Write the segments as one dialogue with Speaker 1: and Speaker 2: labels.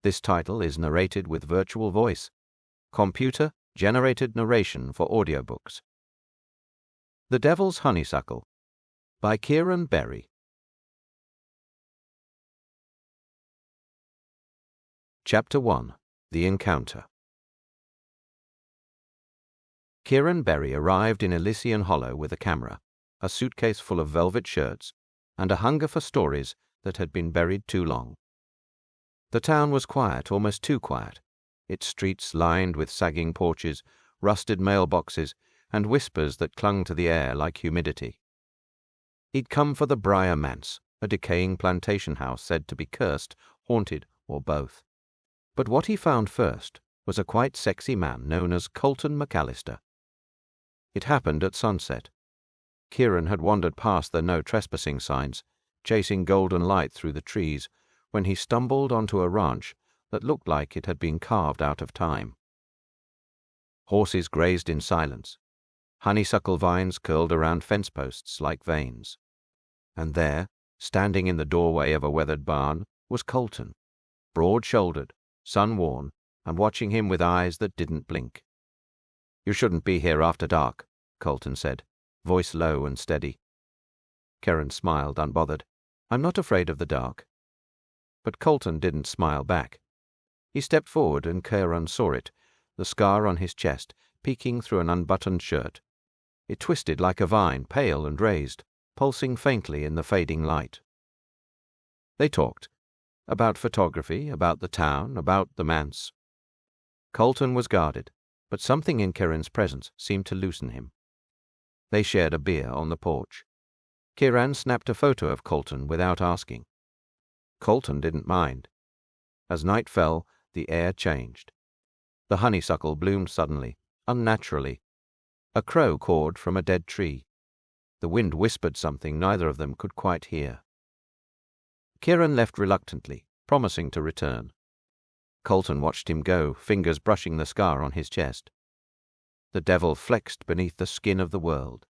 Speaker 1: This title is narrated with virtual voice. Computer-generated narration for audiobooks. The Devil's Honeysuckle by Kieran Berry. Chapter 1. The Encounter. Kieran Berry arrived in Elysian Hollow with a camera, a suitcase full of velvet shirts, and a hunger for stories that had been buried too long. The town was quiet, almost too quiet, its streets lined with sagging porches, rusted mailboxes, and whispers that clung to the air like humidity. He'd come for the Briar Manse, a decaying plantation house said to be cursed, haunted, or both. But what he found first was a quite sexy man known as Colton McAllister. It happened at sunset. Kieran had wandered past the no trespassing signs, chasing golden light through the trees, when he stumbled onto a ranch that looked like it had been carved out of time. Horses grazed in silence. Honeysuckle vines curled around fence posts like veins. And there, standing in the doorway of a weathered barn, was Colton, broad-shouldered, sun-worn, and watching him with eyes that didn't blink. "You shouldn't be here after dark," Colton said, voice low and steady. Kieran smiled, unbothered. "I'm not afraid of the dark." But Colton didn't smile back. He stepped forward and Kieran saw it, the scar on his chest, peeking through an unbuttoned shirt. It twisted like a vine, pale and raised, pulsing faintly in the fading light. They talked. About photography, about the town, about the manse. Colton was guarded, but something in Kieran's presence seemed to loosen him. They shared a beer on the porch. Kieran snapped a photo of Colton without asking. Colton didn't mind. As night fell, the air changed. The honeysuckle bloomed suddenly, unnaturally. A crow cawed from a dead tree. The wind whispered something neither of them could quite hear. Kieran left reluctantly, promising to return. Colton watched him go, fingers brushing the scar on his chest. The devil flexed beneath the skin of the world,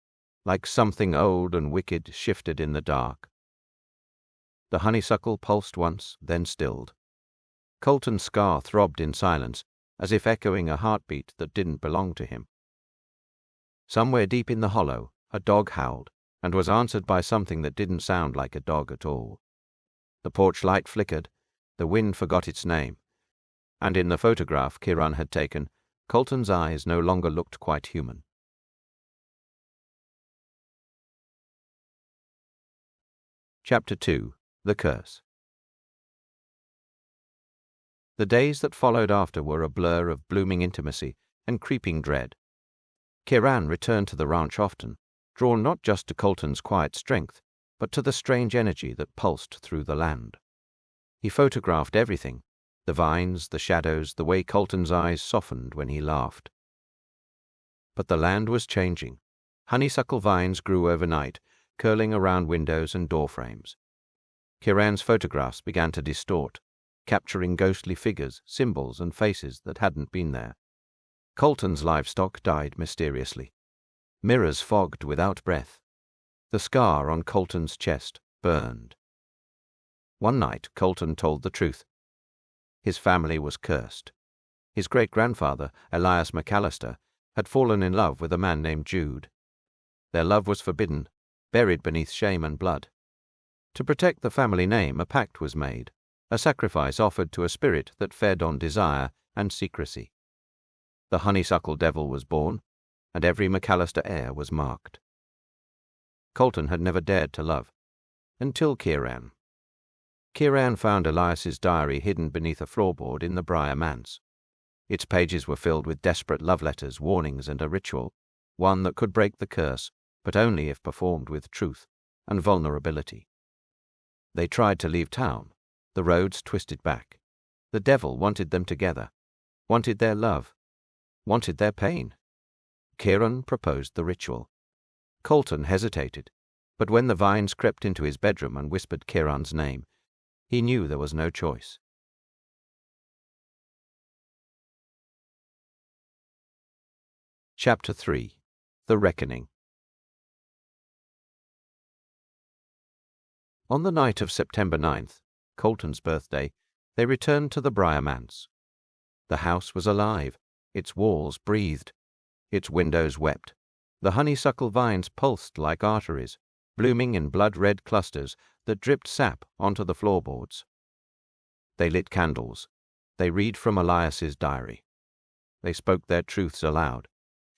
Speaker 1: like something old and wicked shifted in the dark. The honeysuckle pulsed once, then stilled. Colton's scar throbbed in silence, as if echoing a heartbeat that didn't belong to him. Somewhere deep in the hollow, a dog howled, and was answered by something that didn't sound like a dog at all. The porch light flickered, the wind forgot its name, and in the photograph Kieran had taken, Colton's eyes no longer looked quite human. Chapter 2. The Curse. The days that followed after were a blur of blooming intimacy and creeping dread. Kieran returned to the ranch often, drawn not just to Colton's quiet strength, but to the strange energy that pulsed through the land. He photographed everything, the vines, the shadows, the way Colton's eyes softened when he laughed. But the land was changing. Honeysuckle vines grew overnight, curling around windows and door frames. Kieran's photographs began to distort, capturing ghostly figures, symbols, and faces that hadn't been there. Colton's livestock died mysteriously. Mirrors fogged without breath. The scar on Colton's chest burned. One night Colton told the truth. His family was cursed. His great-grandfather, Elias McAllister, had fallen in love with a man named Jude. Their love was forbidden, buried beneath shame and blood. To protect the family name, a pact was made, a sacrifice offered to a spirit that fed on desire and secrecy. The honeysuckle devil was born, and every McAllister heir was marked. Colton had never dared to love, until Kieran. Kieran found Elias's diary hidden beneath a floorboard in the Briar Manse. Its pages were filled with desperate love letters, warnings, and a ritual, one that could break the curse, but only if performed with truth and vulnerability. They tried to leave town. The roads twisted back. The devil wanted them together, wanted their love, wanted their pain. Kieran proposed the ritual. Colton hesitated, but when the vines crept into his bedroom and whispered Kieran's name, he knew there was no choice. Chapter 3. The Reckoning. On the night of September 9th, Colton's birthday, They returned to the Briar Manse. The house was alive. Its walls breathed. Its windows wept. The honeysuckle vines pulsed like arteries, blooming in blood-red clusters that dripped sap onto the floorboards. They lit candles. They read from Elias's diary. They spoke their truths aloud.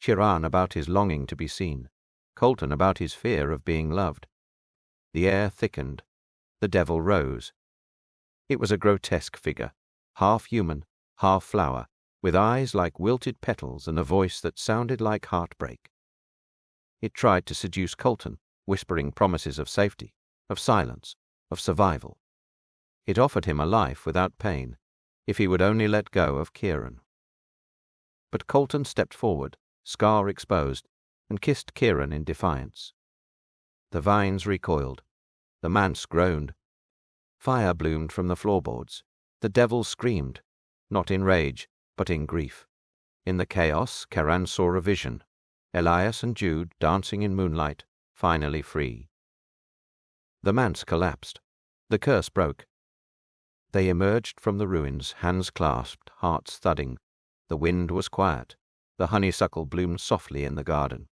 Speaker 1: Chiron about his longing to be seen, Colton about his fear of being loved. The air thickened. The devil rose. It was a grotesque figure, half human, half flower, with eyes like wilted petals and a voice that sounded like heartbreak. It tried to seduce Colton, whispering promises of safety, of silence, of survival. It offered him a life without pain, if he would only let go of Kieran. But Colton stepped forward, scar exposed, and kissed Kieran in defiance. The vines recoiled. The manse groaned. Fire bloomed from the floorboards. The devil screamed, not in rage, but in grief. In the chaos, Kieran saw a vision. Elias and Jude dancing in moonlight, finally free. The manse collapsed. The curse broke. They emerged from the ruins, hands clasped, hearts thudding. The wind was quiet. The honeysuckle bloomed softly in the garden.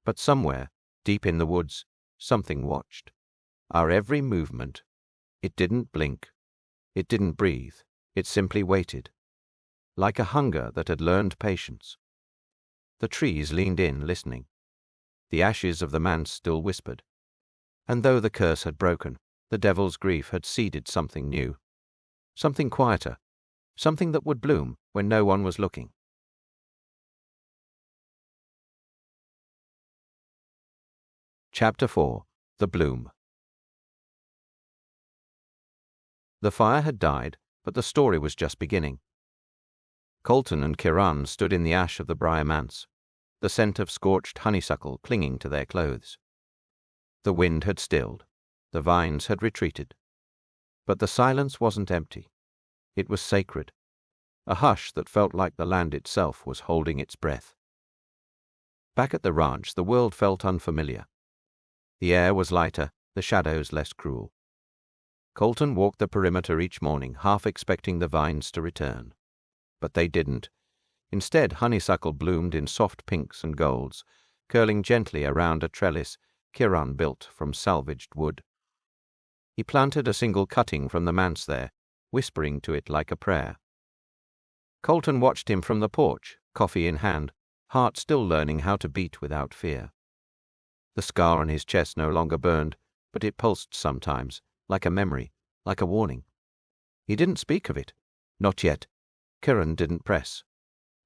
Speaker 1: But somewhere, deep in the woods, something watched. Our every movement. It didn't blink. It didn't breathe. It simply waited. Like a hunger that had learned patience. The trees leaned in, listening. The ashes of the manse still whispered. And though the curse had broken, the devil's grief had seeded something new. Something quieter. Something that would bloom when no one was looking. Chapter 4. The Bloom. The fire had died, but the story was just beginning. Colton and Kieran stood in the ash of the Briar Manse, the scent of scorched honeysuckle clinging to their clothes. The wind had stilled. The vines had retreated. But the silence wasn't empty. It was sacred. A hush that felt like the land itself was holding its breath. Back at the ranch, the world felt unfamiliar. The air was lighter, the shadows less cruel. Colton walked the perimeter each morning, half expecting the vines to return. But they didn't. Instead, honeysuckle bloomed in soft pinks and golds, curling gently around a trellis Kieran built from salvaged wood. He planted a single cutting from the manse there, whispering to it like a prayer. Colton watched him from the porch, coffee in hand, heart still learning how to beat without fear. The scar on his chest no longer burned, but it pulsed sometimes, like a memory, like a warning. He didn't speak of it. Not yet. Kieran didn't press.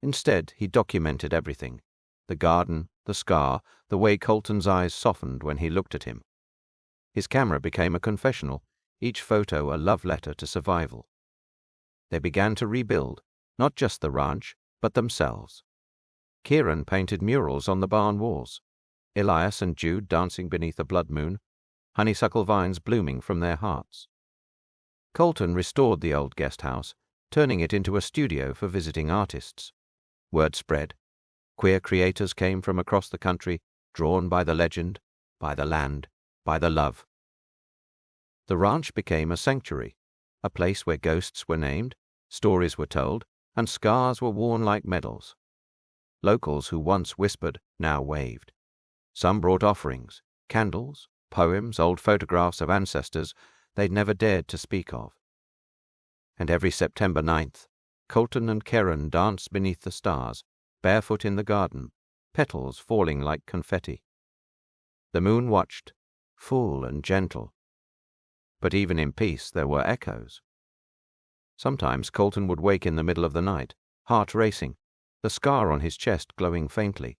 Speaker 1: Instead, he documented everything. The garden, the scar, the way Colton's eyes softened when he looked at him. His camera became a confessional, each photo a love letter to survival. They began to rebuild, not just the ranch, but themselves. Kieran painted murals on the barn walls. Elias and Jude dancing beneath a blood moon, honeysuckle vines blooming from their hearts. Colton restored the old guest house, turning it into a studio for visiting artists. Word spread. Queer creators came from across the country, drawn by the legend, by the land, by the love. The ranch became a sanctuary, a place where ghosts were named, stories were told, and scars were worn like medals. Locals who once whispered now waved. Some brought offerings, candles, poems, old photographs of ancestors they'd never dared to speak of. And every September 9th, Colton and Kieran danced beneath the stars, barefoot in the garden, petals falling like confetti. The moon watched, full and gentle. But even in peace there were echoes. Sometimes Colton would wake in the middle of the night, heart racing, the scar on his chest glowing faintly.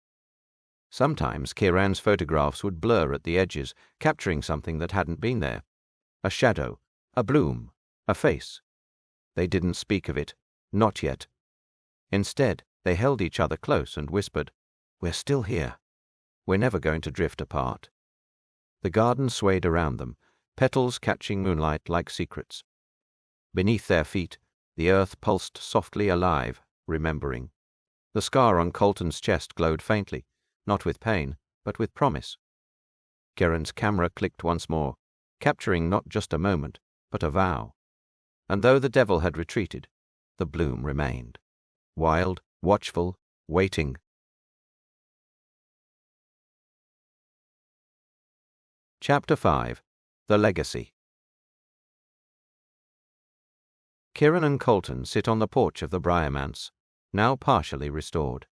Speaker 1: Sometimes Kieran's photographs would blur at the edges, capturing something that hadn't been there. A shadow, a bloom, a face. They didn't speak of it, not yet. Instead, they held each other close and whispered, "We're still here. We're never going to drift apart." The garden swayed around them, petals catching moonlight like secrets. Beneath their feet, the earth pulsed softly alive, remembering. The scar on Colton's chest glowed faintly, not with pain, but with promise. Kieran's camera clicked once more, capturing not just a moment, but a vow. and though the devil had retreated, the bloom remained. Wild, watchful, waiting. Chapter 5. The Legacy. Kieran and Colton sit on the porch of the Briar-Manse, now partially restored.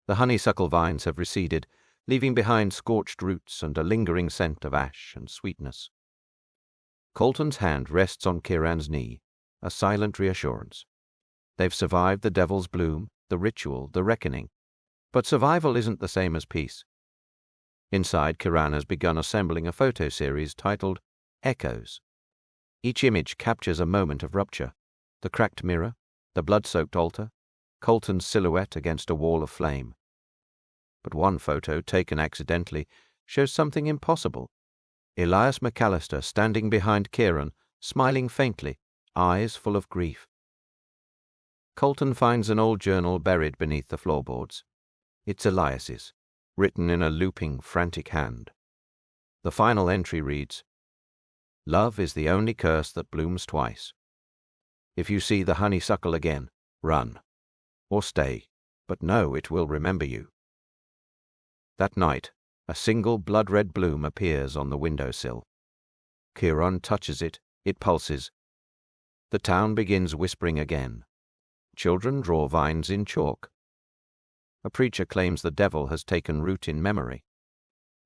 Speaker 1: The honeysuckle vines have receded, leaving behind scorched roots and a lingering scent of ash and sweetness. Colton's hand rests on Kieran's knee, a silent reassurance. They've survived the devil's bloom, the ritual, the reckoning. But survival isn't the same as peace. Inside, Kieran has begun assembling a photo series titled Echoes. Each image captures a moment of rupture: the cracked mirror, the blood-soaked altar, Colton's silhouette against a wall of flame. But one photo, taken accidentally, shows something impossible. Elias McAllister standing behind Kieran, smiling faintly, eyes full of grief. Colton finds an old journal buried beneath the floorboards. It's Elias's, written in a looping, frantic hand. The final entry reads, "Love is the only curse that blooms twice. If you see the honeysuckle again, run. Or stay, but know it will remember you." That night, a single blood-red bloom appears on the windowsill. Kieran touches it, it pulses. The town begins whispering again. Children draw vines in chalk. A preacher claims the devil has taken root in memory.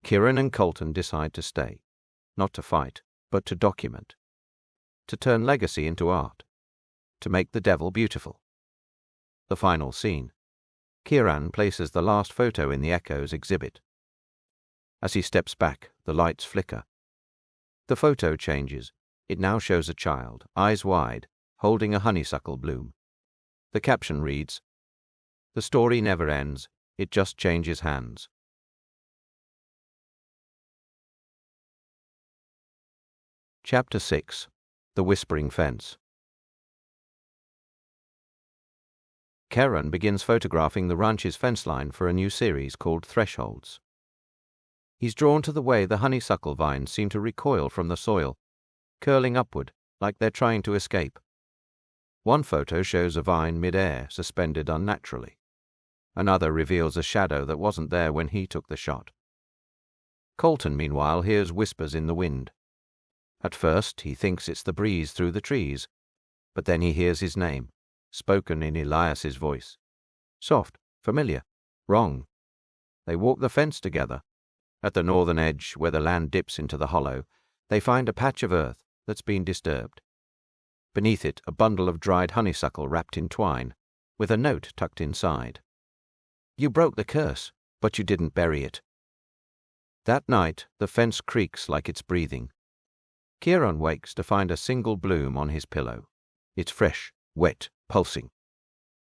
Speaker 1: Kieran and Colton decide to stay, not to fight, but to document, to turn legacy into art, to make the devil beautiful. The final scene. Kieran places the last photo in the Echoes exhibit. As he steps back, the lights flicker. The photo changes. It now shows a child, eyes wide, holding a honeysuckle bloom. The caption reads, "The story never ends, it just changes hands." Chapter 6. The Whispering Fence. Kieran begins photographing the ranch's fence line for a new series called Thresholds. He's drawn to the way the honeysuckle vines seem to recoil from the soil, curling upward like they're trying to escape. One photo shows a vine mid-air, suspended unnaturally. Another reveals a shadow that wasn't there when he took the shot. Colton, meanwhile, hears whispers in the wind. At first, he thinks it's the breeze through the trees, but then he hears his name, spoken in Elias's voice. Soft, familiar, wrong. They walk the fence together. At the northern edge, where the land dips into the hollow, they find a patch of earth that's been disturbed. Beneath it, a bundle of dried honeysuckle wrapped in twine, with a note tucked inside. "You broke the curse, but you didn't bury it." That night, the fence creaks like it's breathing. Kieran wakes to find a single bloom on his pillow. It's fresh, wet, pulsing.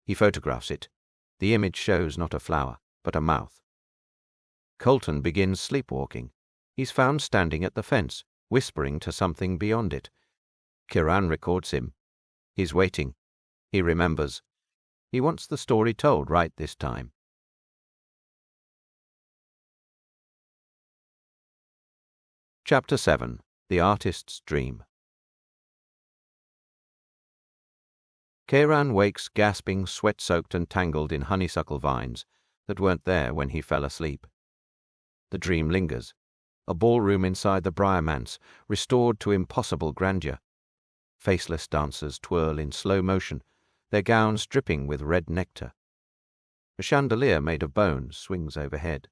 Speaker 1: He photographs it. The image shows not a flower, but a mouth. Colton begins sleepwalking. He's found standing at the fence, whispering to something beyond it. Kieran records him. He's waiting. He remembers. He wants the story told right this time. Chapter 7. The Artist's Dream. Kieran wakes gasping, sweat-soaked and tangled in honeysuckle vines that weren't there when he fell asleep. The dream lingers. A ballroom inside the Briar-Manse, restored to impossible grandeur. Faceless dancers twirl in slow motion, their gowns dripping with red nectar. A chandelier made of bone swings overhead.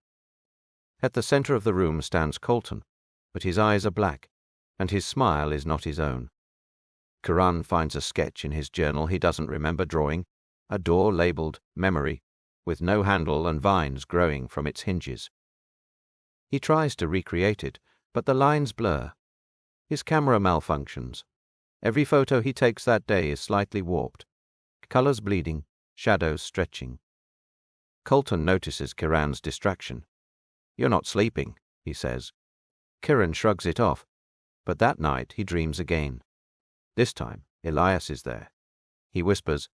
Speaker 1: At the center of the room stands Colton, but his eyes are black, and his smile is not his own. Kieran finds a sketch in his journal he doesn't remember drawing, a door labeled Memory, with no handle and vines growing from its hinges. He tries to recreate it, but the lines blur. His camera malfunctions. Every photo he takes that day is slightly warped, colors bleeding, shadows stretching. Colton notices Kieran's distraction. "You're not sleeping," he says. Kieran shrugs it off, but that night he dreams again. This time, Elias is there. He whispers,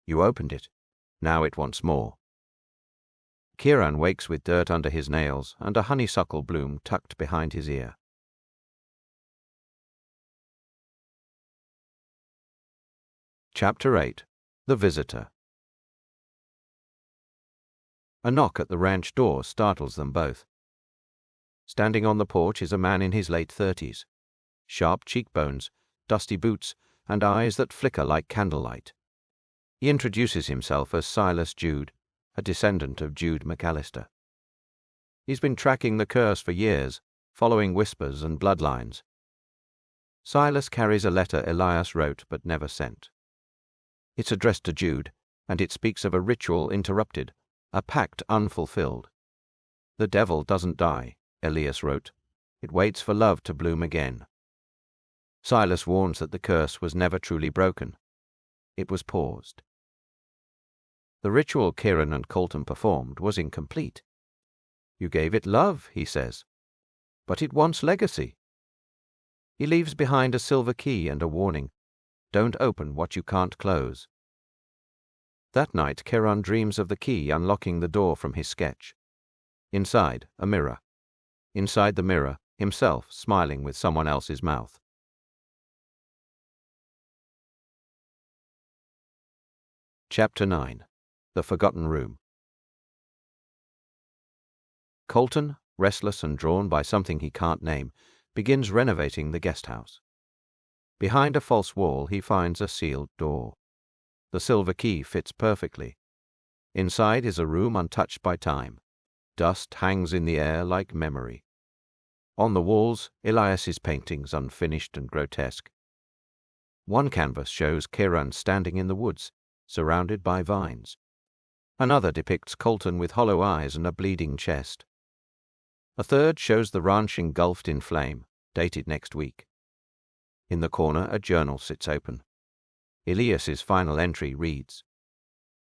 Speaker 1: "You opened it. Now it wants more." Kieran wakes with dirt under his nails and a honeysuckle bloom tucked behind his ear. Chapter 8. The Visitor. A knock at the ranch door startles them both. Standing on the porch is a man in his late 30s. Sharp cheekbones, dusty boots, and eyes that flicker like candlelight. He introduces himself as Silas Jude, a descendant of Jude McAllister. He's been tracking the curse for years, following whispers and bloodlines. Silas carries a letter Elias wrote but never sent. It's addressed to Jude, and it speaks of a ritual interrupted, a pact unfulfilled. The devil doesn't die, Elias wrote. It waits for love to bloom again. Silas warns that the curse was never truly broken. It was paused. The ritual Kieran and Colton performed was incomplete. You gave it love, he says, but it wants legacy. He leaves behind a silver key and a warning. Don't open what you can't close. That night, Kieran dreams of the key unlocking the door from his sketch. Inside, a mirror. Inside the mirror, himself smiling with someone else's mouth. Chapter 9. The Forgotten Room. Colton, restless and drawn by something he can't name, begins renovating the guest house. Behind a false wall he finds a sealed door. The silver key fits perfectly. Inside is a room untouched by time. Dust hangs in the air like memory. On the walls, Elias's paintings, unfinished and grotesque. One canvas shows Kieran standing in the woods, surrounded by vines. Another depicts Colton with hollow eyes and a bleeding chest. A third shows the ranch engulfed in flame, dated next week. In the corner, a journal sits open. Elias's final entry reads,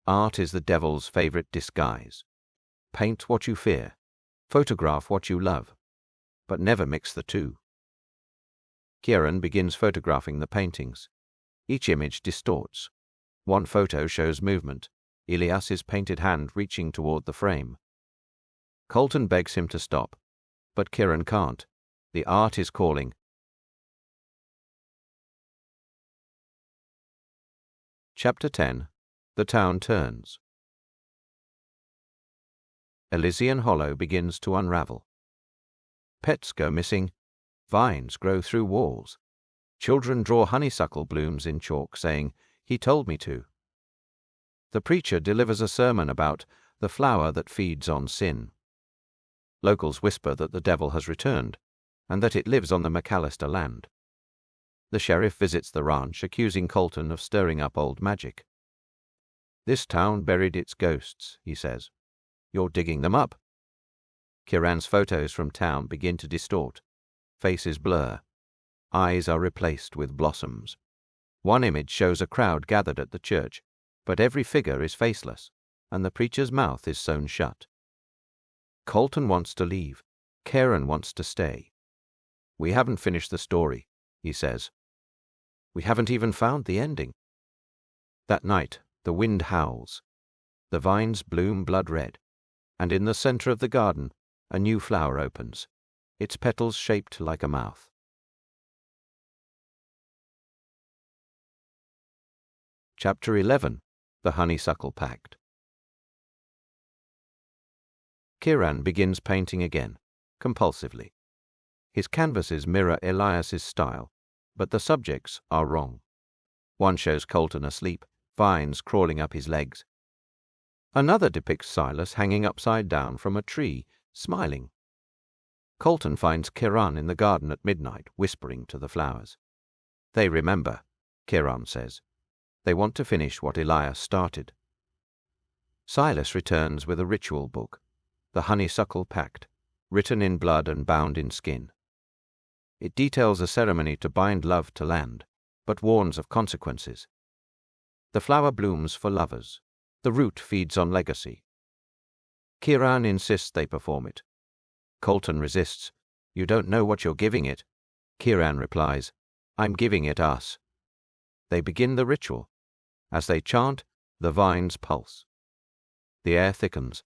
Speaker 1: "Art is the devil's favorite disguise. Paint what you fear, photograph what you love, but never mix the two." Kieran begins photographing the paintings. Each image distorts. One photo shows movement, Elias's painted hand reaching toward the frame. Colton begs him to stop, but Kieran can't. The art is calling. Chapter 10. The Town Turns. Elysian Hollow begins to unravel. Pets go missing. Vines grow through walls. Children draw honeysuckle blooms in chalk, saying, "He told me to." The preacher delivers a sermon about the flower that feeds on sin. Locals whisper that the devil has returned, and that it lives on the McAllister land. The sheriff visits the ranch, accusing Colton of stirring up old magic. "This town buried its ghosts," he says. "You're digging them up." Kieran's photos from town begin to distort. Faces blur. Eyes are replaced with blossoms. One image shows a crowd gathered at the church, but every figure is faceless, and the preacher's mouth is sewn shut. Colton wants to leave. Kieran wants to stay. "We haven't finished the story," he says. "We haven't even found the ending." That night, the wind howls. The vines bloom blood red, and in the center of the garden, a new flower opens, its petals shaped like a mouth. Chapter 11. The Honeysuckle Pact. Kieran begins painting again, compulsively. His canvases mirror Elias's style, but the subjects are wrong. One shows Colton asleep, vines crawling up his legs. Another depicts Silas hanging upside down from a tree, smiling. Colton finds Kieran in the garden at midnight, whispering to the flowers. "They remember," Kieran says. "They want to finish what Elias started." Silas returns with a ritual book, The Honeysuckle Pact, written in blood and bound in skin. It details a ceremony to bind love to land, but warns of consequences. The flower blooms for lovers. The root feeds on legacy. Kieran insists they perform it. Colton resists. "You don't know what you're giving it." Kieran replies, "I'm giving it us." They begin the ritual. As they chant, the vines pulse. The air thickens.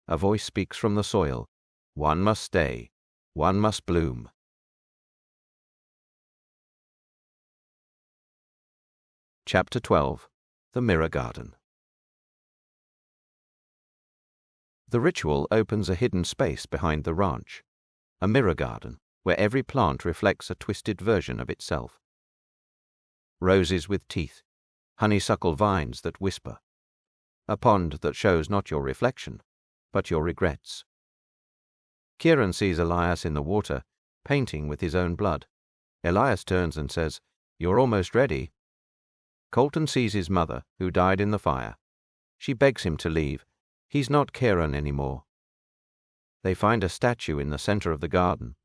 Speaker 1: A voice speaks from the soil. One must stay. One must bloom. Chapter 12. The Mirror Garden. The ritual opens a hidden space behind the ranch, a mirror garden where every plant reflects a twisted version of itself. Roses with teeth, honeysuckle vines that whisper, a pond that shows not your reflection, but your regrets. Kieran sees Elias in the water, painting with his own blood. Elias turns and says, "You're almost ready." Colton sees his mother, who died in the fire. She begs him to leave. He's not Kieran anymore. They find a statue in the center of the garden.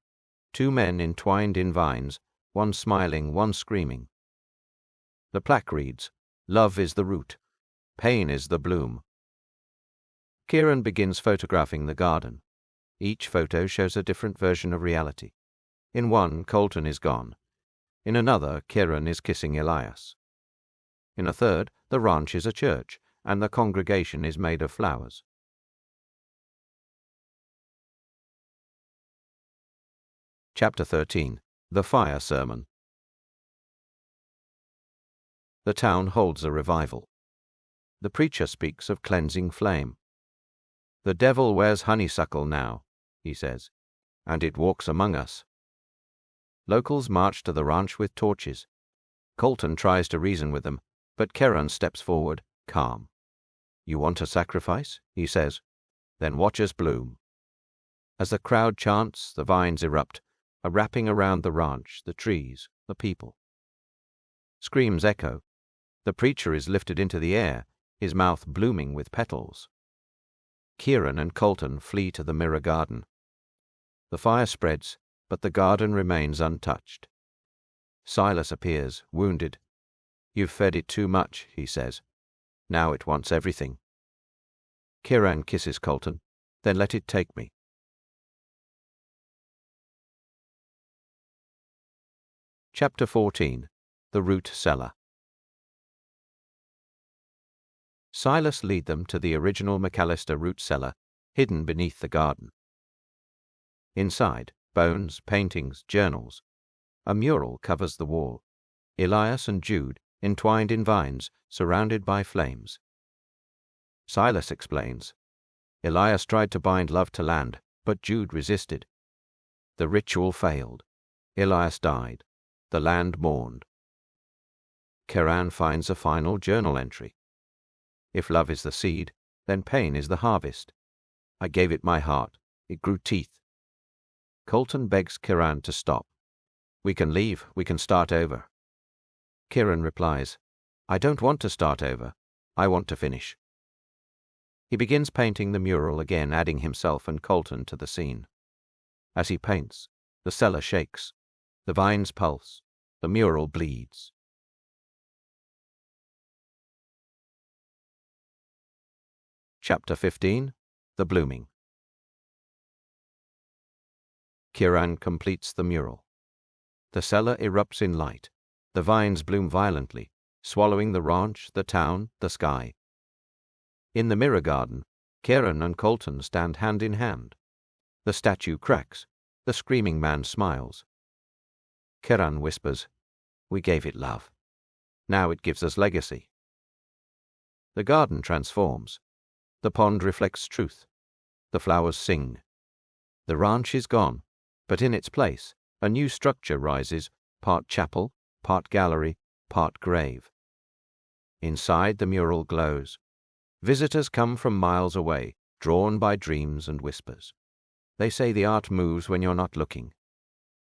Speaker 1: Two men entwined in vines, one smiling, one screaming. The plaque reads, "Love is the root. Pain is the bloom." Kieran begins photographing the garden. Each photo shows a different version of reality. In one, Colton is gone. In another, Kieran is kissing Elias. In a third, the ranch is a church, and the congregation is made of flowers. Chapter 13. The Fire Sermon. The town holds a revival. The preacher speaks of cleansing flame. "The devil wears honeysuckle now," he says, "and it walks among us." Locals march to the ranch with torches. Colton tries to reason with them, but Kieran steps forward, calm. "You want a sacrifice?" he says. "Then watch us bloom." As the crowd chants, the vines erupt, a wrapping around the ranch, the trees, the people. Screams echo. The preacher is lifted into the air, his mouth blooming with petals. Kieran and Colton flee to the mirror garden. The fire spreads, but the garden remains untouched. Silas appears, wounded. "You've fed it too much," he says. "Now it wants everything." Kieran kisses Colton. "Then let it take me." Chapter 14. The Root Cellar. Silas lead them to the original McAllister root cellar, hidden beneath the garden. Inside, bones, paintings, journals. A mural covers the wall. Elias and Jude, entwined in vines, surrounded by flames. Silas explains. Elias tried to bind love to land, but Jude resisted. The ritual failed. Elias died. The land mourned. Kieran finds a final journal entry. "If love is the seed, then pain is the harvest. I gave it my heart. It grew teeth." Colton begs Kieran to stop. "We can leave. We can start over." Kieran replies, "I don't want to start over. I want to finish." He begins painting the mural again, adding himself and Colton to the scene. As he paints, the cellar shakes. The vines pulse. The mural bleeds. Chapter 15. The Blooming. Kieran completes the mural. The cellar erupts in light. The vines bloom violently, swallowing the ranch, the town, the sky. In the mirror garden, Kieran and Colton stand hand in hand. The statue cracks. The screaming man smiles. Kieran whispers, "We gave it love. Now it gives us legacy." The garden transforms. The pond reflects truth. The flowers sing. The ranch is gone, but in its place, a new structure rises, part chapel, part gallery, part grave. Inside, the mural glows. Visitors come from miles away, drawn by dreams and whispers. They say the art moves when you're not looking.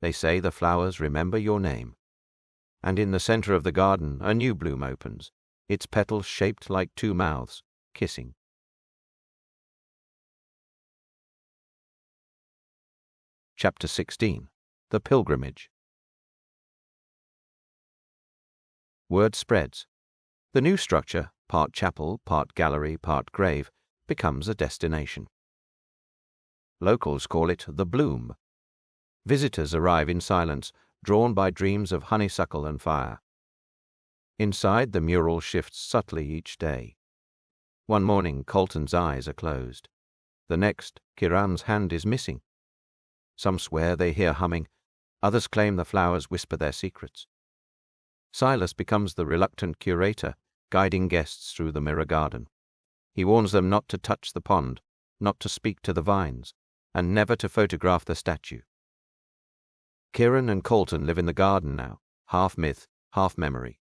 Speaker 1: They say the flowers remember your name. And in the center of the garden, a new bloom opens, its petals shaped like two mouths, kissing. Chapter 16. The Pilgrimage. Word spreads. The new structure, part chapel, part gallery, part grave, becomes a destination. Locals call it the Bloom. Visitors arrive in silence, drawn by dreams of honeysuckle and fire. Inside, the mural shifts subtly each day. One morning, Colton's eyes are closed. The next, Kieran's hand is missing. Some swear they hear humming. Others claim the flowers whisper their secrets. Silas becomes the reluctant curator, guiding guests through the mirror garden. He warns them not to touch the pond, not to speak to the vines, and never to photograph the statue. Kieran and Colton live in the garden now, half myth, half memory.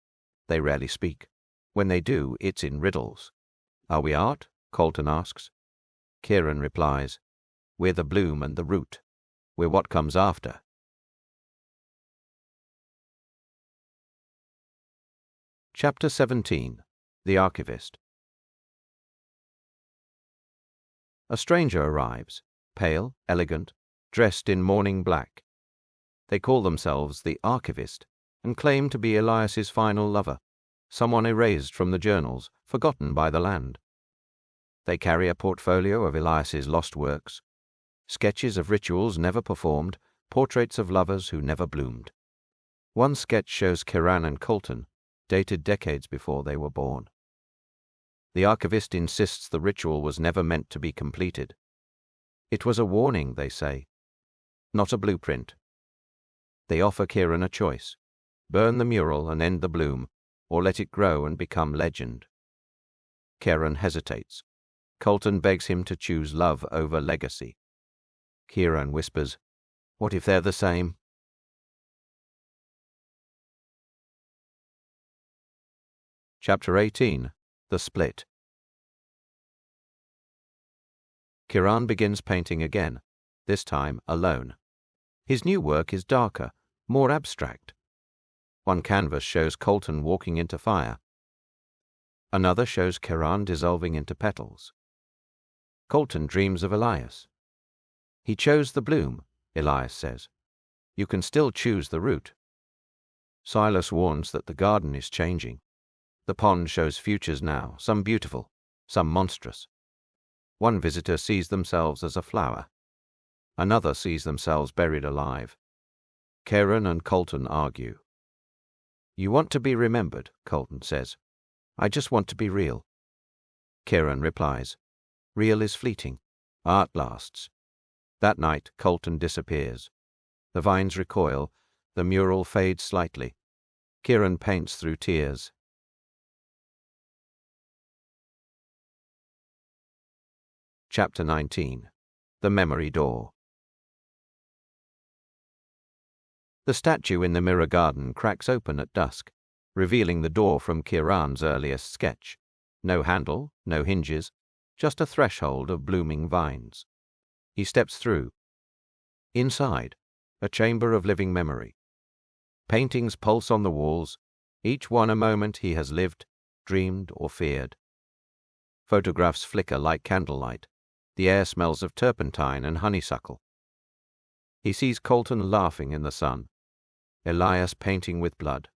Speaker 1: They rarely speak. When they do, it's in riddles. "Are we art?" Colton asks. Kieran replies, "We're the bloom and the root. We're what comes after." Chapter 17. The Archivist. A stranger arrives, pale, elegant, dressed in mourning black. They call themselves the Archivist, and claim to be Elias's final lover, someone erased from the journals, forgotten by the land. They carry a portfolio of Elias's lost works, sketches of rituals never performed, portraits of lovers who never bloomed. One sketch shows Kieran and Colton, dated decades before they were born. The archivist insists the ritual was never meant to be completed. It was a warning, they say, not a blueprint. They offer Kieran a choice: burn the mural and end the bloom, or let it grow and become legend. Kieran hesitates. Colton begs him to choose love over legacy. Kieran whispers, "What if they're the same?" Chapter 18. The Split. Kieran begins painting again, this time alone. His new work is darker, more abstract. One canvas shows Colton walking into fire. Another shows Kieran dissolving into petals. Colton dreams of Elias. "He chose the bloom," Elias says. "You can still choose the root." Silas warns that the garden is changing. The pond shows futures now, some beautiful, some monstrous. One visitor sees themselves as a flower. Another sees themselves buried alive. Kieran and Colton argue. "You want to be remembered," Colton says. "I just want to be real." Kieran replies, "Real is fleeting. Art lasts." That night, Colton disappears. The vines recoil. The mural fades slightly. Kieran paints through tears. Chapter 19. The Memory Door. The statue in the mirror garden cracks open at dusk, revealing the door from Kieran's earliest sketch. No handle, no hinges, just a threshold of blooming vines. He steps through. Inside, a chamber of living memory. Paintings pulse on the walls, each one a moment he has lived, dreamed, or feared. Photographs flicker like candlelight. The air smells of turpentine and honeysuckle. He sees Colton laughing in the sun, Elias painting with blood,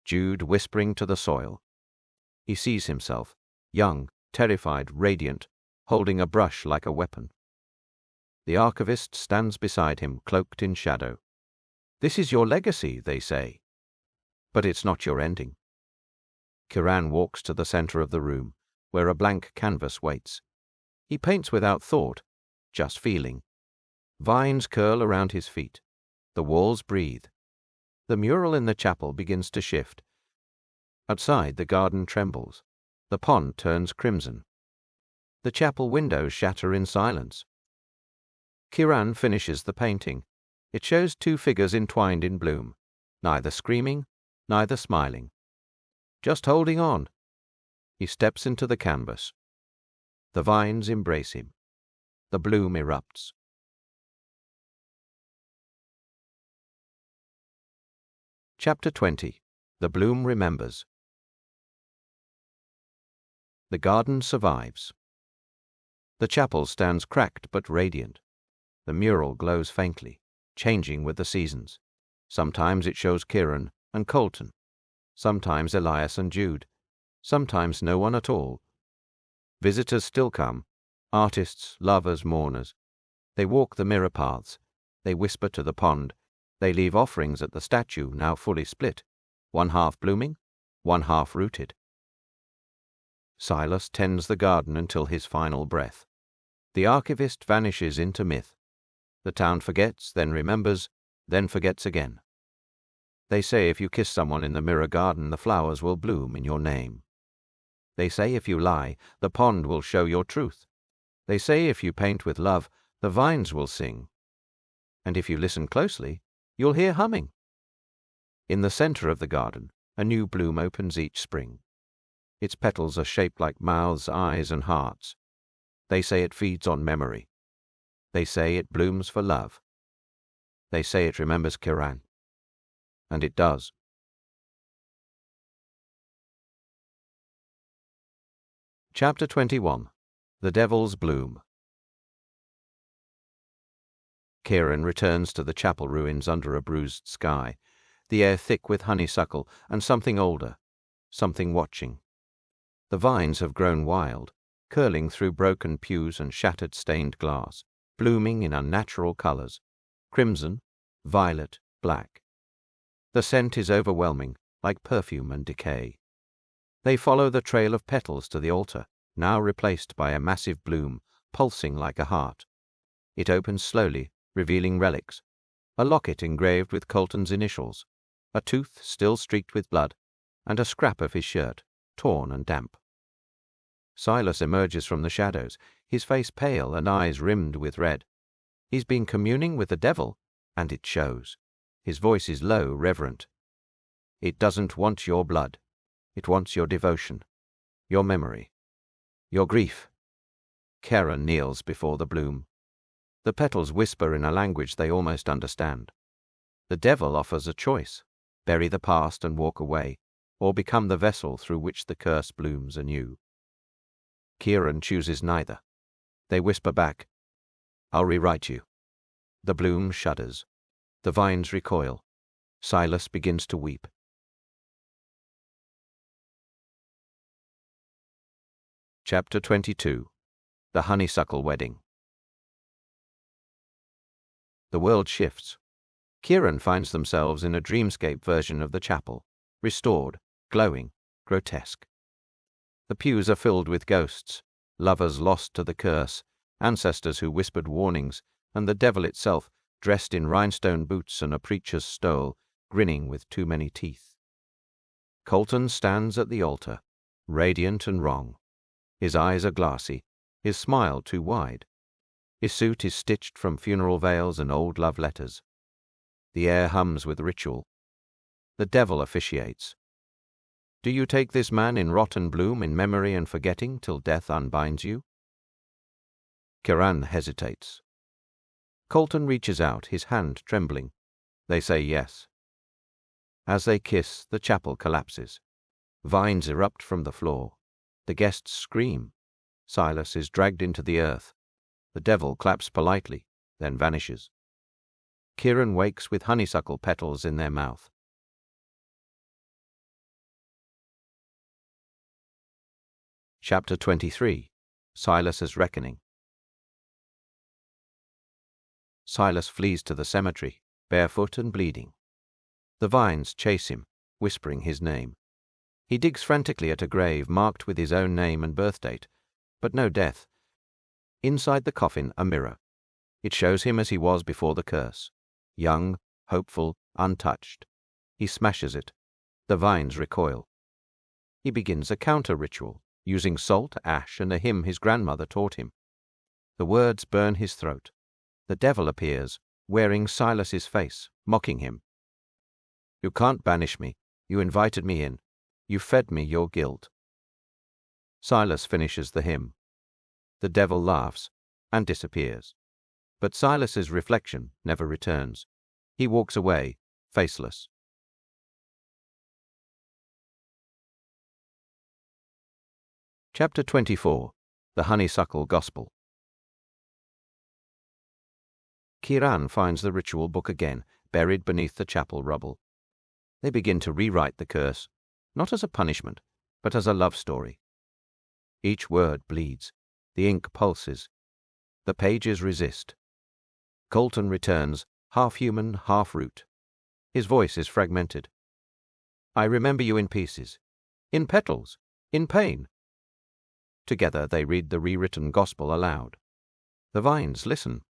Speaker 1: Jude whispering to the soil. He sees himself, young, terrified, radiant, holding a brush like a weapon. The archivist stands beside him, cloaked in shadow. "This is your legacy," they say. "But it's not your ending." Kieran walks to the center of the room, where a blank canvas waits. He paints without thought, just feeling. Vines curl around his feet. The walls breathe. The mural in the chapel begins to shift. Outside, the garden trembles. The pond turns crimson. The chapel windows shatter in silence. Kieran finishes the painting. It shows two figures entwined in bloom, neither screaming, neither smiling. Just holding on. He steps into the canvas. The vines embrace him. The bloom erupts. Chapter 20. The Bloom Remembers. The garden survives. The chapel stands cracked but radiant. The mural glows faintly, changing with the seasons. Sometimes it shows Kieran and Colton. Sometimes Elias and Jude. Sometimes no one at all. Visitors still come, artists, lovers, mourners. They walk the mirror paths. They whisper to the pond. They leave offerings at the statue, now fully split, one half blooming, one half rooted. Silas tends the garden until his final breath. The archivist vanishes into myth. The town forgets, then remembers, then forgets again. They say if you kiss someone in the mirror garden, the flowers will bloom in your name. They say if you lie, the pond will show your truth. They say if you paint with love, the vines will sing. And if you listen closely, you'll hear humming. In the center of the garden, a new bloom opens each spring. Its petals are shaped like mouths, eyes, and hearts. They say it feeds on memory. They say it blooms for love. They say it remembers Kiran. And it does. Chapter 21. The Devil's Bloom. Kiran returns to the chapel ruins under a bruised sky, the air thick with honeysuckle and something older, something watching. The vines have grown wild, curling through broken pews and shattered stained glass, blooming in unnatural colors, crimson, violet, black. The scent is overwhelming, like perfume and decay. They follow the trail of petals to the altar, now replaced by a massive bloom, pulsing like a heart. It opens slowly, revealing relics: a locket engraved with Colton's initials, a tooth still streaked with blood, and a scrap of his shirt, torn and damp. Silas emerges from the shadows, his face pale and eyes rimmed with red. He's been communing with the devil, and it shows. His voice is low, reverent. It doesn't want your blood. It wants your devotion, your memory, your grief. Karen kneels before the bloom. The petals whisper in a language they almost understand. The devil offers a choice: bury the past and walk away, or become the vessel through which the curse blooms anew. Kieran chooses neither. They whisper back, "I'll rewrite you." The bloom shudders. The vines recoil. Silas begins to weep. Chapter 22. The Honeysuckle Wedding. The world shifts. Kieran finds themselves in a dreamscape version of the chapel, restored, glowing, grotesque. The pews are filled with ghosts, lovers lost to the curse, ancestors who whispered warnings, and the devil itself, dressed in rhinestone boots and a preacher's stole, grinning with too many teeth. Colton stands at the altar, radiant and wrong. His eyes are glassy, his smile too wide. His suit is stitched from funeral veils and old love letters. The air hums with ritual. The devil officiates. Do you take this man in rotten bloom, in memory and forgetting, till death unbinds you? Kiran hesitates. Colton reaches out, his hand trembling. They say yes. As they kiss, the chapel collapses. Vines erupt from the floor. The guests scream. Silas is dragged into the earth. The devil claps politely, then vanishes. Kiran wakes with honeysuckle petals in their mouth. Chapter 23. Silas's Reckoning. Silas flees to the cemetery, barefoot and bleeding. The vines chase him, whispering his name. He digs frantically at a grave marked with his own name and birth date, but no death. Inside the coffin, a mirror. It shows him as he was before the curse, young, hopeful, untouched. He smashes it. The vines recoil. He begins a counter-ritual, using salt, ash, and a hymn his grandmother taught him. The words burn his throat. The devil appears, wearing Silas's face, mocking him. You can't banish me. You invited me in. You fed me your guilt. Silas finishes the hymn. The devil laughs and disappears. But Silas's reflection never returns. He walks away, faceless. Chapter 24. The Honeysuckle Gospel. Kiran finds the ritual book again, buried beneath the chapel rubble. They begin to rewrite the curse, not as a punishment, but as a love story. Each word bleeds. The ink pulses. The pages resist. Colton returns, half human, half root. His voice is fragmented. I remember you in pieces, in petals, in pain. Together they read the rewritten gospel aloud. The vines listen.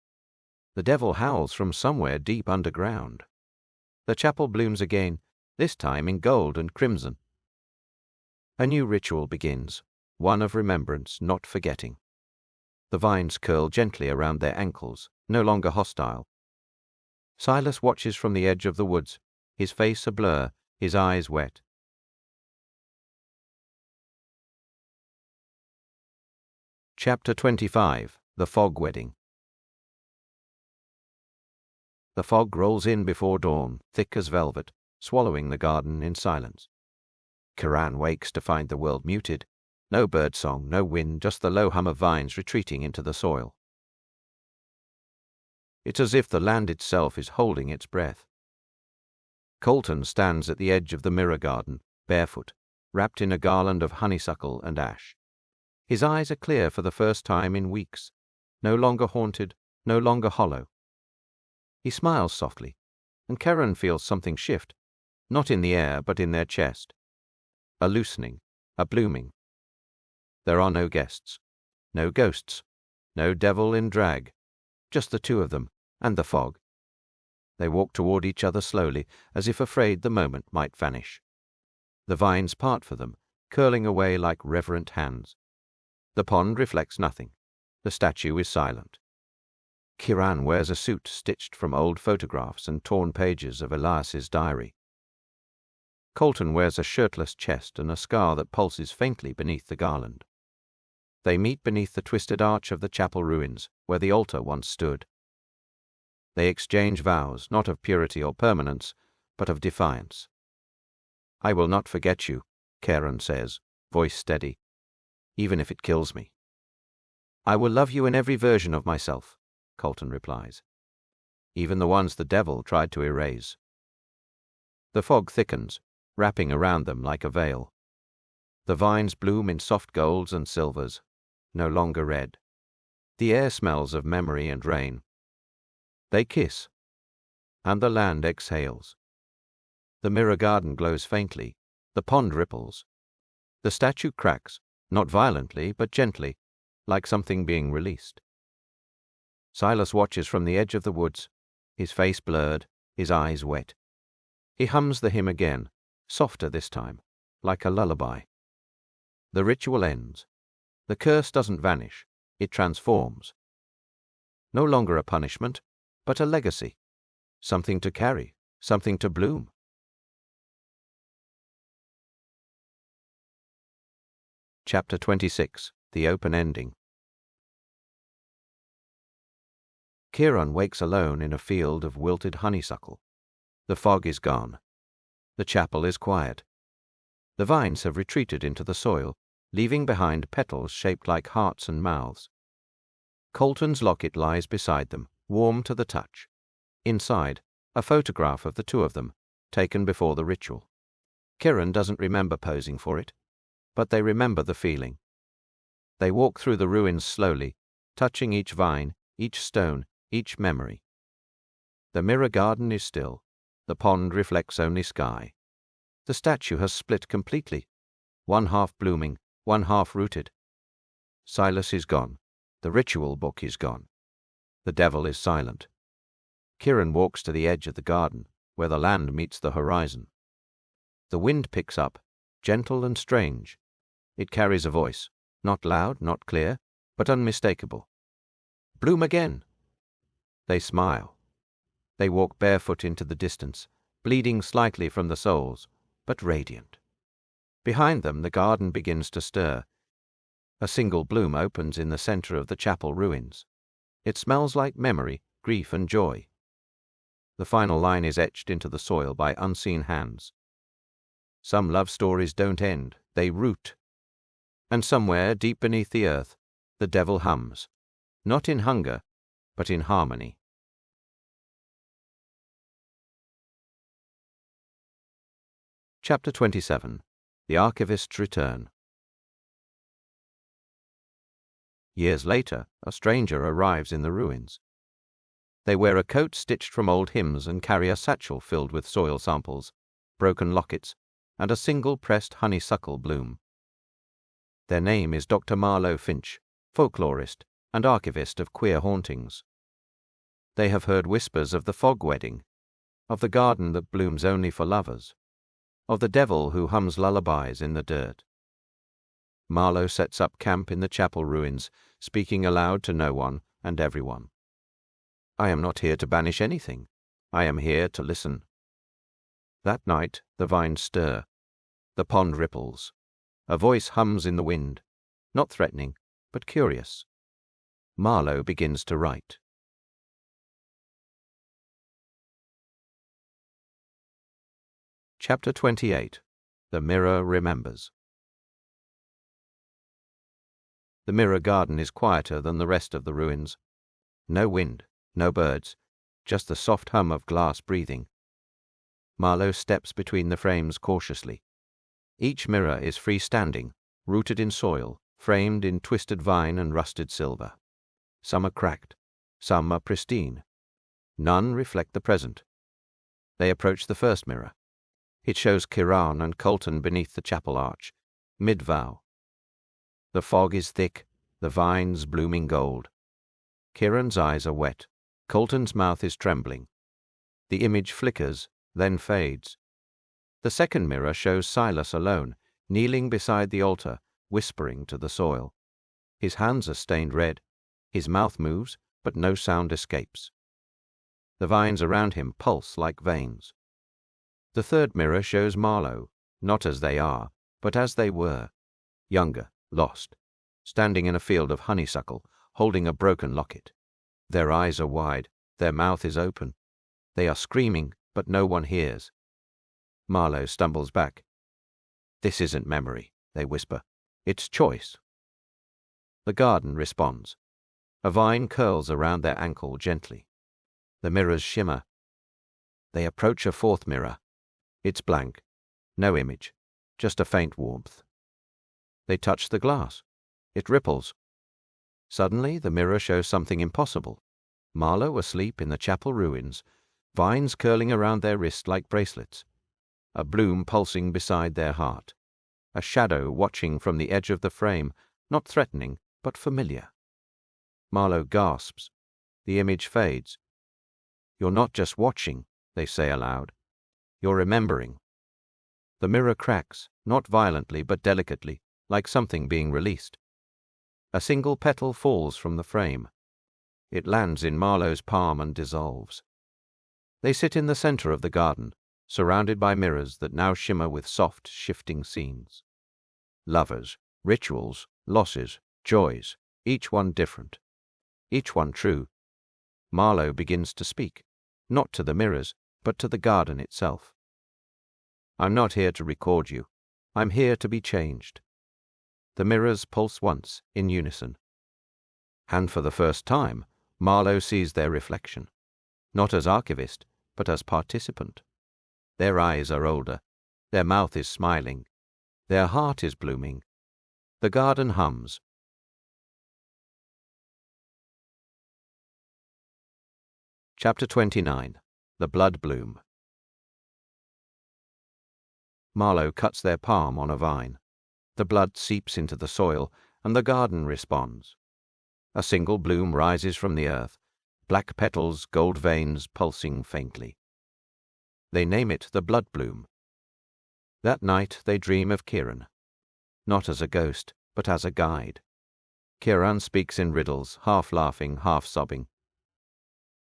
Speaker 1: The devil howls from somewhere deep underground. The chapel blooms again, this time in gold and crimson. A new ritual begins, one of remembrance, not forgetting. The vines curl gently around their ankles, no longer hostile. Silas watches from the edge of the woods, his face a blur, his eyes wet. Chapter 25. The Fog Wedding. The fog rolls in before dawn, thick as velvet, swallowing the garden in silence. Kiran wakes to find the world muted. No bird song, no wind, just the low hum of vines retreating into the soil. It's as if the land itself is holding its breath. Colton stands at the edge of the mirror garden, barefoot, wrapped in a garland of honeysuckle and ash. His eyes are clear for the first time in weeks, no longer haunted, no longer hollow. He smiles softly, and Kiran feels something shift, not in the air but in their chest. A loosening, a blooming. There are no guests, no ghosts, no devil in drag, just the two of them and the fog. They walk toward each other slowly, as if afraid the moment might vanish. The vines part for them, curling away like reverent hands. The pond reflects nothing. The statue is silent. Kiran wears a suit stitched from old photographs and torn pages of Elias's diary. Colton wears a shirtless chest and a scar that pulses faintly beneath the garland. They meet beneath the twisted arch of the chapel ruins, where the altar once stood. They exchange vows, not of purity or permanence, but of defiance. "I will not forget you," Kiran says, voice steady, "even if it kills me." "I will love you in every version of myself," Colton replies, "even the ones the devil tried to erase." The fog thickens, wrapping around them like a veil. The vines bloom in soft golds and silvers, no longer red. The air smells of memory and rain. They kiss, and the land exhales. The mirror garden glows faintly, the pond ripples. The statue cracks, not violently but gently, like something being released. Silas watches from the edge of the woods, his face blurred, his eyes wet. He hums the hymn again, softer this time, like a lullaby. The ritual ends. The curse doesn't vanish, it transforms. No longer a punishment, but a legacy. Something to carry, something to bloom. Chapter 26. The Open Ending. Kiran wakes alone in a field of wilted honeysuckle. The fog is gone. The chapel is quiet. The vines have retreated into the soil, leaving behind petals shaped like hearts and mouths. Colton's locket lies beside them, warm to the touch. Inside, a photograph of the two of them, taken before the ritual. Kiran doesn't remember posing for it, but they remember the feeling. They walk through the ruins slowly, touching each vine, each stone, each memory. The mirror garden is still. The pond reflects only sky. The statue has split completely, one half blooming, one half rooted. Silas is gone. The ritual book is gone. The devil is silent. Kiran walks to the edge of the garden, where the land meets the horizon. The wind picks up, gentle and strange. It carries a voice, not loud, not clear, but unmistakable. "Bloom again!" They smile. They walk barefoot into the distance, bleeding slightly from the soles, but radiant. Behind them the garden begins to stir. A single bloom opens in the center of the chapel ruins. It smells like memory, grief and joy. The final line is etched into the soil by unseen hands. Some love stories don't end, they root. And somewhere deep beneath the earth, the devil hums, not in hunger, but in harmony. Chapter 27. The Archivist's Return. Years later, a stranger arrives in the ruins. They wear a coat stitched from old hymns and carry a satchel filled with soil samples, broken lockets, and a single pressed honeysuckle bloom. Their name is Dr. Marlowe Finch, folklorist and archivist of queer hauntings. They have heard whispers of the fog wedding, of the garden that blooms only for lovers, of the devil who hums lullabies in the dirt. Marlowe sets up camp in the chapel ruins, speaking aloud to no one and everyone. I am not here to banish anything. I am here to listen. That night the vines stir. The pond ripples. A voice hums in the wind, not threatening, but curious. Marlowe begins to write. Chapter 28. The Mirror Remembers. The mirror garden is quieter than the rest of the ruins. No wind, no birds, just the soft hum of glass breathing. Marlowe steps between the frames cautiously. Each mirror is freestanding, rooted in soil, framed in twisted vine and rusted silver. Some are cracked, some are pristine. None reflect the present. They approach the first mirror. It shows Kiran and Colton beneath the chapel arch, mid-vow. The fog is thick, the vines blooming gold. Kiran's eyes are wet. Colton's mouth is trembling. The image flickers, then fades. The second mirror shows Silas alone, kneeling beside the altar, whispering to the soil. His hands are stained red. His mouth moves, but no sound escapes. The vines around him pulse like veins. The third mirror shows Marlowe, not as they are, but as they were, younger, lost, standing in a field of honeysuckle, holding a broken locket. Their eyes are wide, their mouth is open. They are screaming, but no one hears. Marlowe stumbles back. This isn't memory, they whisper. It's choice. The garden responds. A vine curls around their ankle gently. The mirrors shimmer. They approach a fourth mirror. It's blank. No image. Just a faint warmth. They touch the glass. It ripples. Suddenly the mirror shows something impossible. Marlowe asleep in the chapel ruins, vines curling around their wrist like bracelets, a bloom pulsing beside their heart, a shadow watching from the edge of the frame, not threatening, but familiar. Marlowe gasps. The image fades. You're not just watching, they say aloud. You're remembering. The mirror cracks, not violently but delicately, like something being released. A single petal falls from the frame. It lands in Marlowe's palm and dissolves. They sit in the center of the garden, surrounded by mirrors that now shimmer with soft, shifting scenes. Lovers, rituals, losses, joys, each one different. Each one true. Marlowe begins to speak, not to the mirrors, but to the garden itself. I'm not here to record you. I'm here to be changed. The mirrors pulse once, in unison. And for the first time, Marlowe sees their reflection, not as archivist, but as participant. Their eyes are older. Their mouth is smiling. Their heart is blooming. The garden hums. Chapter 29. The Blood Bloom. Marlowe cuts their palm on a vine. The blood seeps into the soil, and the garden responds. A single bloom rises from the earth, black petals, gold veins pulsing faintly. They name it the blood bloom. That night they dream of Kiran, not as a ghost, but as a guide. Kiran speaks in riddles, half laughing, half sobbing.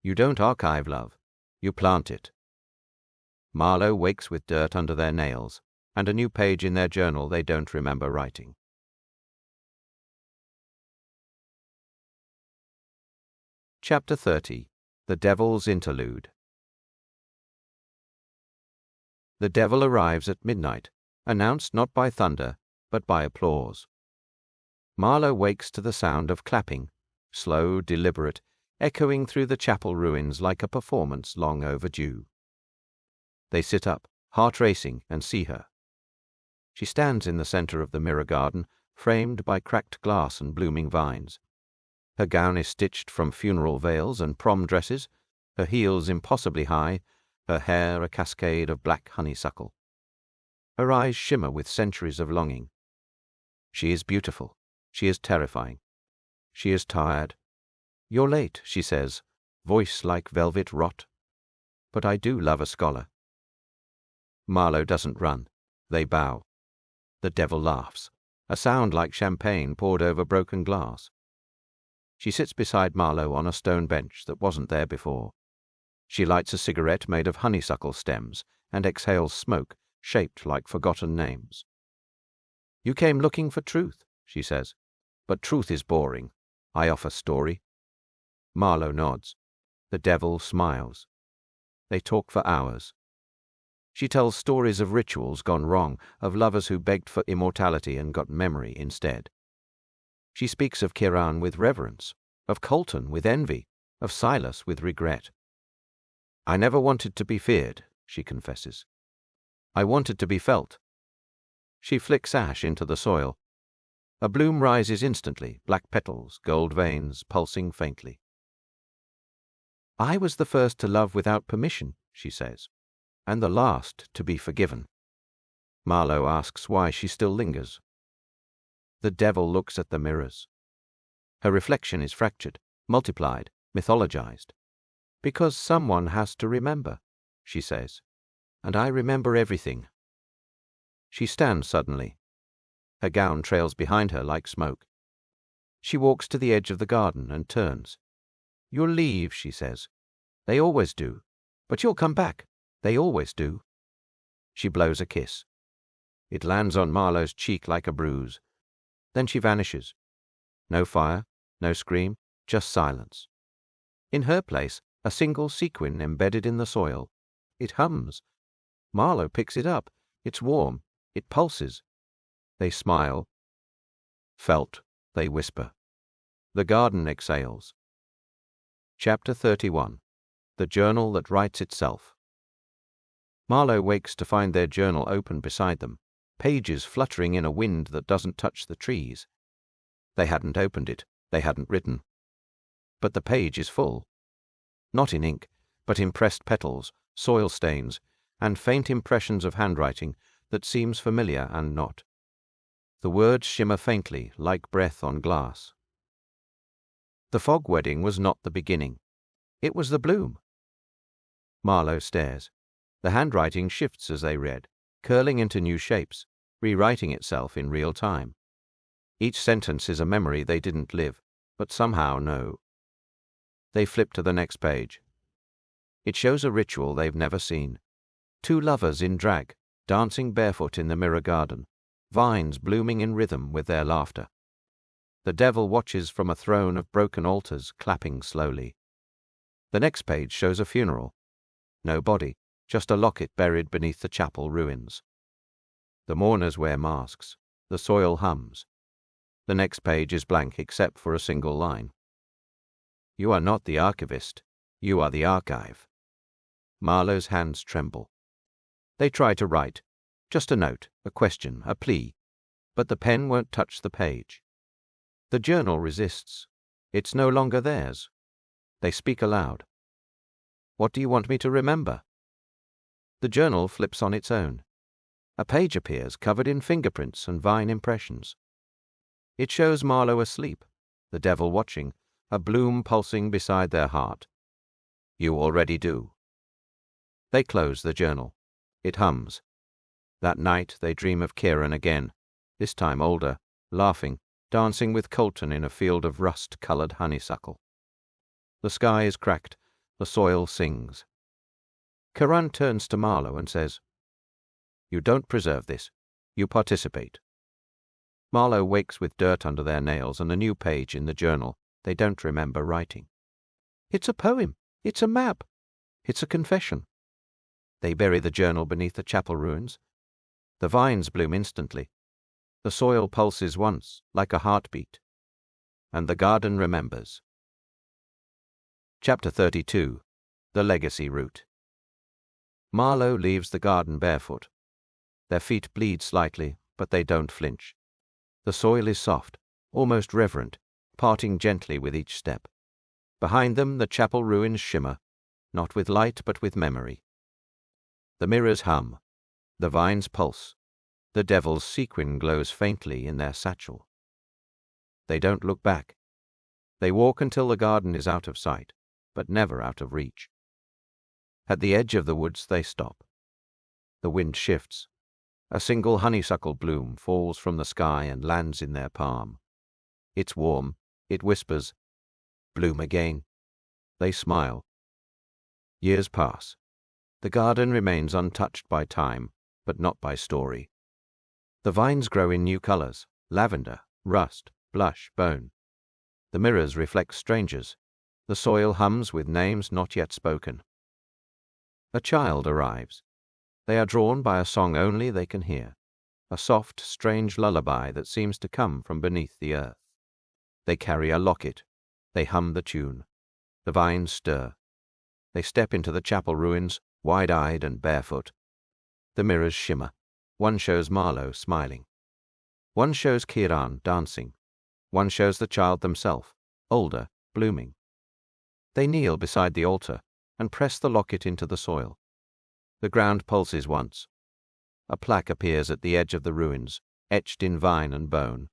Speaker 1: You don't archive love, you plant it. Marlowe wakes with dirt under their nails, and a new page in their journal they don't remember writing. Chapter 30. The Devil's Interlude. The devil arrives at midnight, announced not by thunder, but by applause. Marlowe wakes to the sound of clapping, slow, deliberate, echoing through the chapel ruins like a performance long overdue. They sit up, heart racing, and see her. She stands in the center of the mirror garden, framed by cracked glass and blooming vines. Her gown is stitched from funeral veils and prom dresses, her heels impossibly high, her hair a cascade of black honeysuckle. Her eyes shimmer with centuries of longing. She is beautiful. She is terrifying. She is tired. You're late, she says, voice like velvet rot. but I do love a scholar." Marlowe doesn't run. They bow. The devil laughs, a sound like champagne poured over broken glass. She sits beside Marlowe on a stone bench that wasn't there before. She lights a cigarette made of honeysuckle stems and exhales smoke shaped like forgotten names. "You came looking for truth," she says. "But truth is boring. I offer story." Marlowe nods. The devil smiles. They talk for hours. She tells stories of rituals gone wrong, of lovers who begged for immortality and got memory instead. She speaks of Kiran with reverence, of Colton with envy, of Silas with regret. "I never wanted to be feared," she confesses. "I wanted to be felt." She flicks ash into the soil. A bloom rises instantly, black petals, gold veins, pulsing faintly. "I was the first to love without permission," she says, "and the last to be forgiven." Marlowe asks why she still lingers. The devil looks at the mirrors. Her reflection is fractured, multiplied, mythologized. "Because someone has to remember," she says, "and I remember everything." She stands suddenly. Her gown trails behind her like smoke. She walks to the edge of the garden and turns. "You'll leave," she says. "They always do. But you'll come back. They always do." She blows a kiss. It lands on Marlowe's cheek like a bruise. Then she vanishes. No fire, no scream, just silence. In her place, a single sequin embedded in the soil. It hums. Marlowe picks it up. It's warm. It pulses. They smile. "Felt," they whisper. The garden exhales. Chapter 31. The Journal That Writes Itself. Marlowe wakes to find their journal open beside them, pages fluttering in a wind that doesn't touch the trees. They hadn't opened it. They hadn't written. But the page is full. Not in ink, but in pressed petals, soil stains, and faint impressions of handwriting that seems familiar and not. The words shimmer faintly, like breath on glass. The fog wedding was not the beginning. It was the bloom. Marlowe stares. The handwriting shifts as they read, curling into new shapes, rewriting itself in real time. Each sentence is a memory they didn't live, but somehow know. They flip to the next page. It shows a ritual they've never seen. Two lovers in drag, dancing barefoot in the mirror garden, vines blooming in rhythm with their laughter. The devil watches from a throne of broken altars, clapping slowly. The next page shows a funeral. No body, just a locket buried beneath the chapel ruins. The mourners wear masks. The soil hums. The next page is blank except for a single line. "You are not the archivist. You are the archive." Marlowe's hands tremble. They try to write. Just a note, a question, a plea. But the pen won't touch the page. The journal resists. It's no longer theirs. They speak aloud. "What do you want me to remember?" The journal flips on its own. A page appears covered in fingerprints and vine impressions. It shows Marlowe asleep, the devil watching, a bloom pulsing beside their heart. "You already do." They close the journal. It hums. That night they dream of Kieran again, this time older, laughing, dancing with Colton in a field of rust-colored honeysuckle. The sky is cracked. The soil sings. Kiran turns to Marlowe and says, "You don't preserve this. You participate." Marlowe wakes with dirt under their nails and a new page in the journal they don't remember writing. "It's a poem. It's a map. It's a confession." They bury the journal beneath the chapel ruins. The vines bloom instantly. The soil pulses once, like a heartbeat. And the garden remembers. Chapter 32. The Legacy Route. Marlowe leaves the garden barefoot. Their feet bleed slightly, but they don't flinch. The soil is soft, almost reverent, parting gently with each step. Behind them the chapel ruins shimmer, not with light but with memory. The mirrors hum. The vines pulse. The devil's sequin glows faintly in their satchel. They don't look back. They walk until the garden is out of sight, but never out of reach. At the edge of the woods they stop. The wind shifts. A single honeysuckle bloom falls from the sky and lands in their palm. It's warm. It whispers, "Bloom again." They smile. Years pass. The garden remains untouched by time, but not by story. The vines grow in new colors: lavender, rust, blush, bone. The mirrors reflect strangers. The soil hums with names not yet spoken. A child arrives. They are drawn by a song only they can hear, a soft, strange lullaby that seems to come from beneath the earth. They carry a locket. They hum the tune. The vines stir. They step into the chapel ruins, wide-eyed and barefoot. The mirrors shimmer. One shows Marlowe smiling. One shows Kiran dancing. One shows the child themselves, older, blooming. They kneel beside the altar and press the locket into the soil. The ground pulses once. A plaque appears at the edge of the ruins, etched in vine and bone.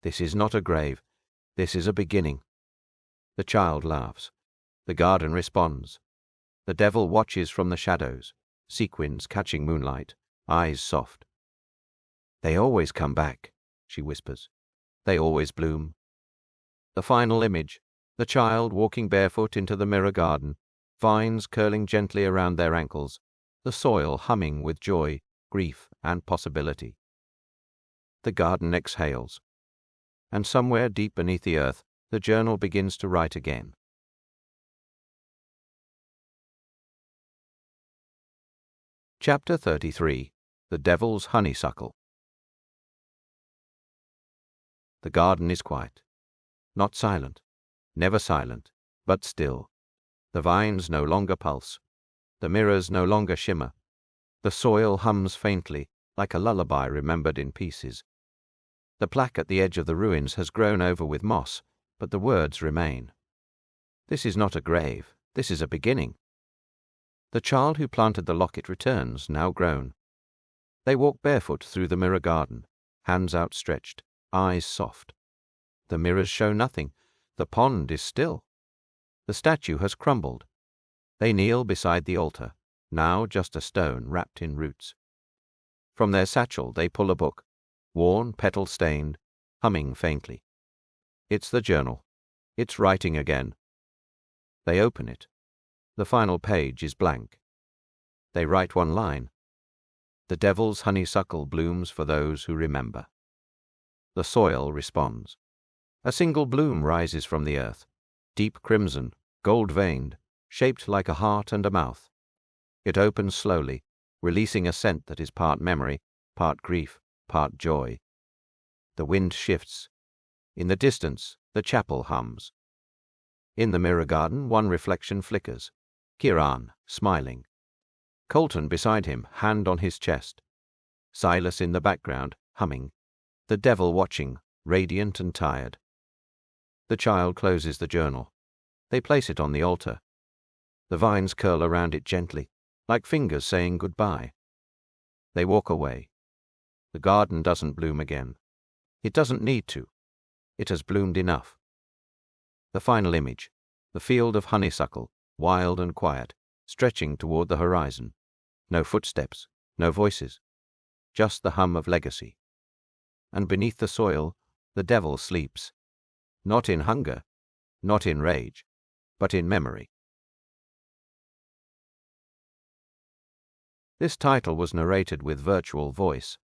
Speaker 1: This is not a grave. This is a beginning. The child laughs. The garden responds. The devil watches from the shadows, sequins catching moonlight, eyes soft. "They always come back," she whispers. "They always bloom." The final image, the child walking barefoot into the mirror garden, vines curling gently around their ankles, the soil humming with joy, grief, and possibility. The garden exhales. And somewhere deep beneath the earth, the journal begins to write again. Chapter 33. The Devil's Honeysuckle. The garden is quiet. Not silent. Never silent, but still. The vines no longer pulse. The mirrors no longer shimmer. The soil hums faintly, like a lullaby remembered in pieces. The plaque at the edge of the ruins has grown over with moss, but the words remain. This is not a grave. This is a beginning. The child who planted the locket returns, now grown. They walk barefoot through the mirror garden, hands outstretched, eyes soft. The mirrors show nothing. The pond is still. The statue has crumbled. They kneel beside the altar, now just a stone wrapped in roots. From their satchel they pull a book, worn, petal-stained, humming faintly. It's the journal. It's writing again. They open it. The final page is blank. They write one line. The devil's honeysuckle blooms for those who remember. The soil responds. A single bloom rises from the earth, deep crimson, gold-veined, shaped like a heart and a mouth. It opens slowly, releasing a scent that is part memory, part grief, part joy. The wind shifts. In the distance, the chapel hums. In the mirror garden, one reflection flickers. Kiran, smiling. Colton beside him, hand on his chest. Silas in the background, humming. The devil watching, radiant and tired. The child closes the journal. They place it on the altar. The vines curl around it gently, like fingers saying goodbye. They walk away. The garden doesn't bloom again. It doesn't need to. It has bloomed enough. The final image, the field of honeysuckle, wild and quiet, stretching toward the horizon. No footsteps, no voices, just the hum of legacy. And beneath the soil, the devil sleeps. Not in hunger, not in rage, but in memory. This title was narrated with virtual voice.